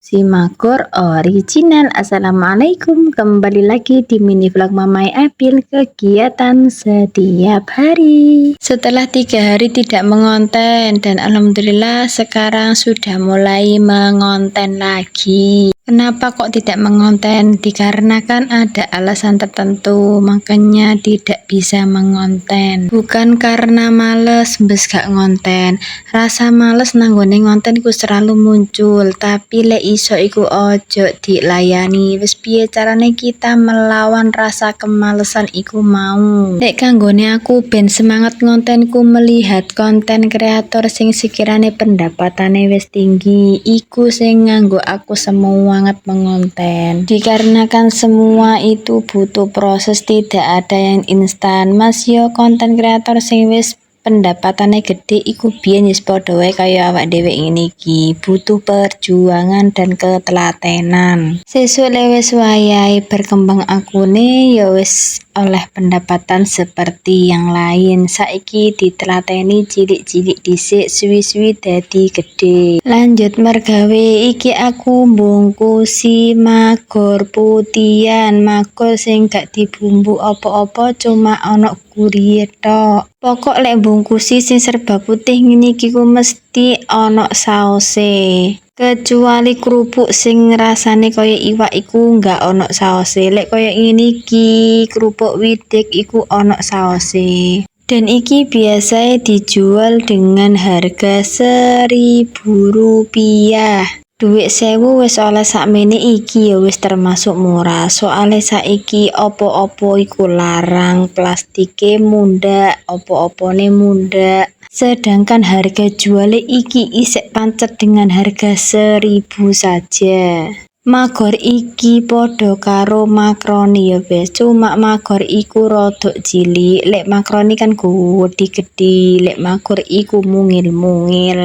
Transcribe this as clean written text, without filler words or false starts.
Simakor original. Assalamualaikum, kembali lagi di mini vlog Mamai Apil, kegiatan setiap hari. Setelah 3 hari tidak mengonten dan alhamdulillah sekarang sudah mulai mengonten lagi. Kenapa kok tidak mengonten? Dikarenakan ada alasan tertentu, makanya tidak bisa mengonten. Bukan karena males mbes gak ngonten. Rasa males nanggone ngonten iku selalu muncul, tapi lek iso iku ojo dilayani. Wis piye carane kita melawan rasa kemalesan iku mau? Lek kanggone aku ben semangat ngontenku melihat konten kreator sing sekirane pendapatane wis tinggi, iku sing nganggo aku semangat mengonten. Dikarenakan semua itu butuh proses, tidak ada yang instan. Mas yo konten kreator sing wis pendapatannya gede iku biyen wis padha wae kaya awak dhewe ngene iki, butuh perjuangan dan ketelatenan. Sesuk wis wayahe berkembang akune ya wis oleh pendapatan seperti yang lain. Saiki ditelateni cilik-cilik dhisik, suwi-suwi dadi gede. Lanjut mergawe, iki aku mbungkusi magor putihan, magor sing gak dibumbu apa-apa, cuma ana gurihe tok. Pokok lek bungkusi sing serba putih ngene iki ku mesti ana saose. Kecuali kerupuk sing rasane kaya iwak iku nggak ana saose. Lek kaya ngene iki kerupuk widek iku ana saose. Dan iki biasa dijual dengan harga Rp1.000. Duit 1000 wis oleh sakmene iki ya wis termasuk murah. Soale saiki opo-opo iku larang, plastike mundak, opo-opone mundak. Sedangkan harga jualnya iki isek pancet dengan harga 1000 saja. Magor iki podo karo makroni ya wis, cuma magor iku rodok cilik, lek makroni kan gede-gede, lek magor iku mungil-mungil.